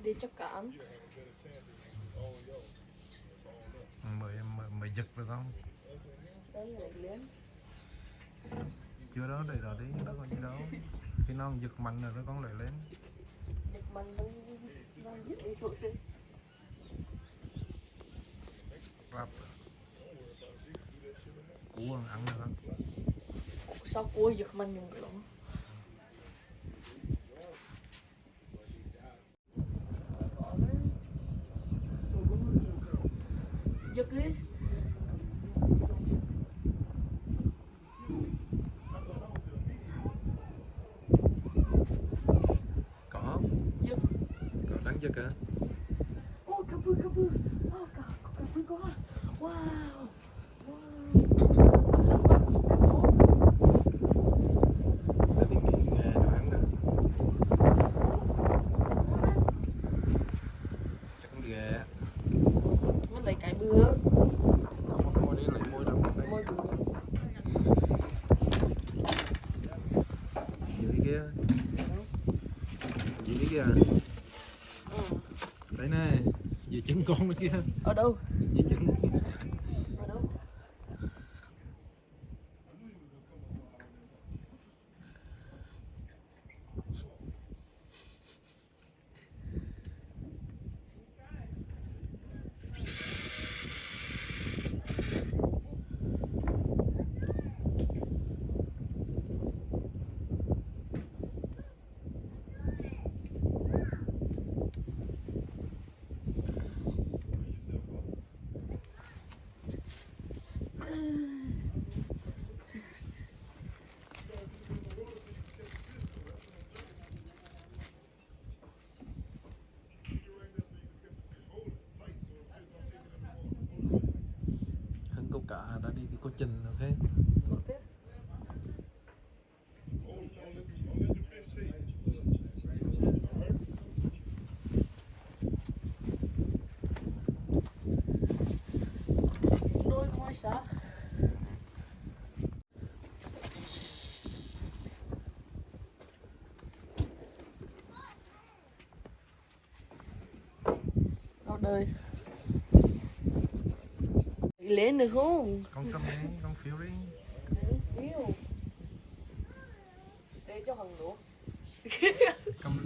Đi cho cạn. Mời giật được không? Đấy là lên. Chưa đó, để đó đi, nó còn gì đâu. Khi nó giật mạnh rồi nó còn lại lên. Giật mạnh nó giật đi xuống đi. Rap. Cua ăn được không? Sao cua giật mạnh dùng được? Giật đi. Có không? Giật. Có đáng giật hả? Ô, cá bư. Ô, cá bư có. Wow. Để mình nghĩ đồ ăn nè. Chắc cũng được. Mình lấy cái bừa. Môi đi, lấy môi trong đây. Môi bừa. Dưới kia. Dưới kia. Ừ. Đấy này, dưới chân con nữa kia. Ở đâu? Dưới chân. Ở đâu? Hưng câu cá đã đi cô Trình ok. Ok. Đôi ngoài xa. Ở đời. Lên được không? Con cầm đi, con phiếu đi. Phiếu. Để cho hằng đủ. Cầm.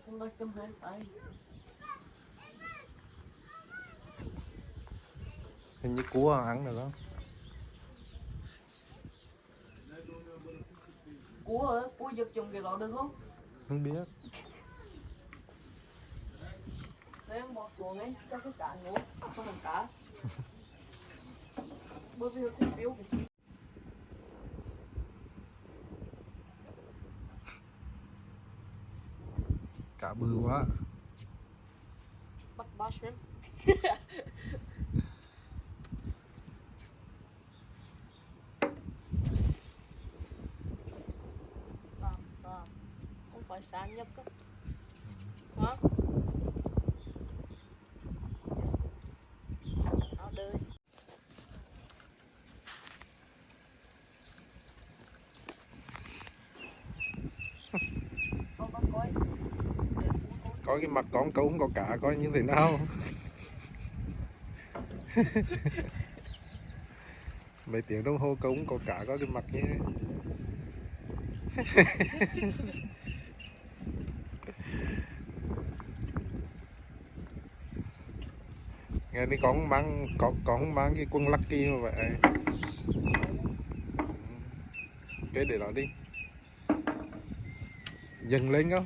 Không có cầm hai tay. Hình như cua ăn được không? Cua giật dùng cái đó được không? Không biết. Để em bỏ xuống ấy, cho cái cá ngủ, cho thằng cá. Bởi vì không phiếu của chị. Cá bự quá. Bắt ba shrimp. Không phải sáng nhất á. Hả? Ở đây. Có cái mặt con cũng có cả coi như thế nào. Mấy tiếng đồng hồ cũng có cả có cái mặt như thế. Nghe đi con không bán cái quân Lucky mà vậy. Cái để đó đi. Dừng lên không?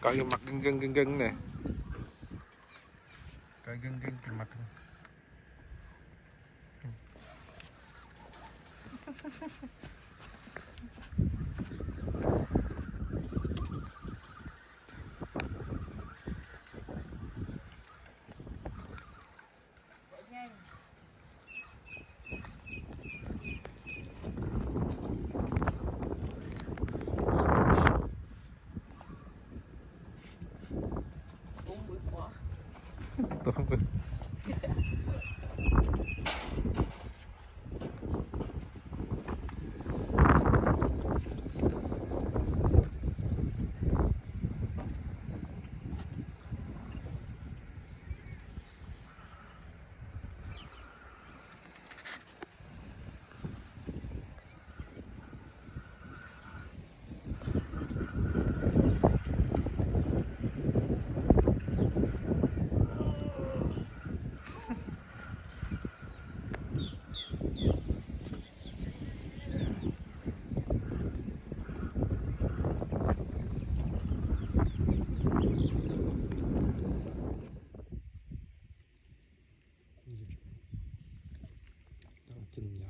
Coi cái mặt gân nè. Coi gân cái mặt. Tốt. Chân nhỏ.